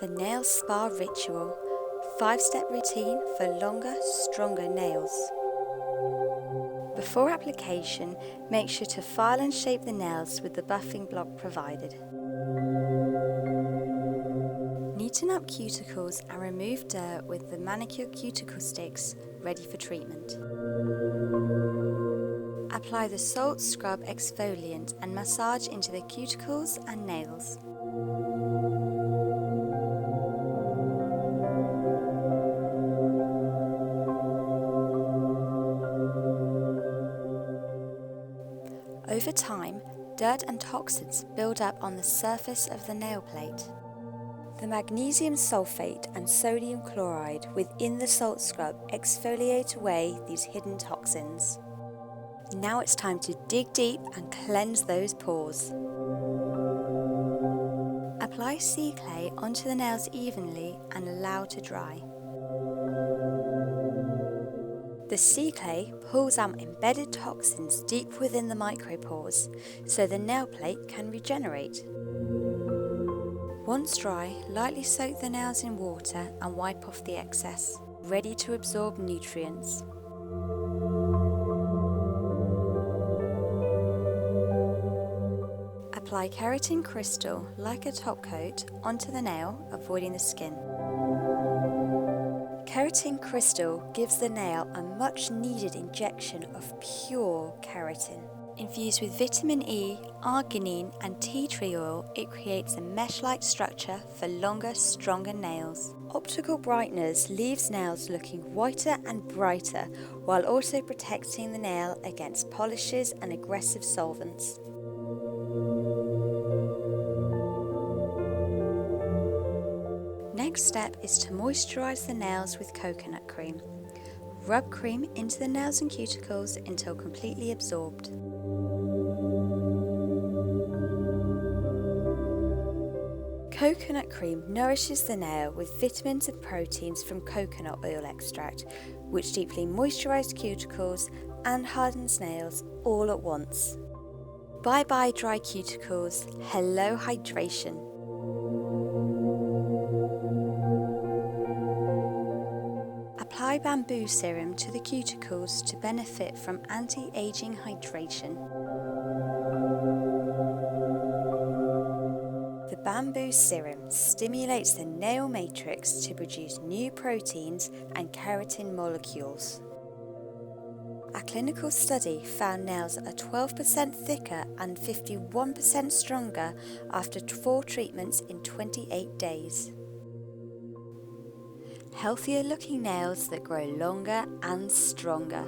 The Nail Spa Ritual, 5-step routine for longer, stronger nails. Before application, make sure to file and shape the nails with the buffing block provided. Neaten up cuticles and remove dirt with the manicure cuticle sticks ready for treatment. Apply the salt scrub exfoliant and massage into the cuticles and nails. Over time, dirt and toxins build up on the surface of the nail plate. The magnesium sulfate and sodium chloride within the salt scrub exfoliate away these hidden toxins. Now it's time to dig deep and cleanse those pores. Apply sea clay onto the nails evenly and allow to dry. The sea clay pulls out embedded toxins deep within the micropores, so the nail plate can regenerate. Once dry, lightly soak the nails in water and wipe off the excess, ready to absorb nutrients. Apply keratin crystal like a top coat onto the nail, avoiding the skin. Keratin crystal gives the nail a much needed injection of pure keratin. Infused with vitamin E, arginine and tea tree oil, it creates a mesh-like structure for longer, stronger nails. Optical brightness leaves nails looking whiter and brighter while also protecting the nail against polishes and aggressive solvents. Next step is to moisturize the nails with coconut cream. Rub cream into the nails and cuticles until completely absorbed. Coconut cream nourishes the nail with vitamins and proteins from coconut oil extract, which deeply moisturizes cuticles and hardens nails all at once. Bye bye dry cuticles, hello hydration. Apply bamboo serum to the cuticles to benefit from anti-aging hydration. The bamboo serum stimulates the nail matrix to produce new proteins and keratin molecules. A clinical study found nails are 12% thicker and 51% stronger after 4 treatments in 28 days. Healthier looking nails that grow longer and stronger.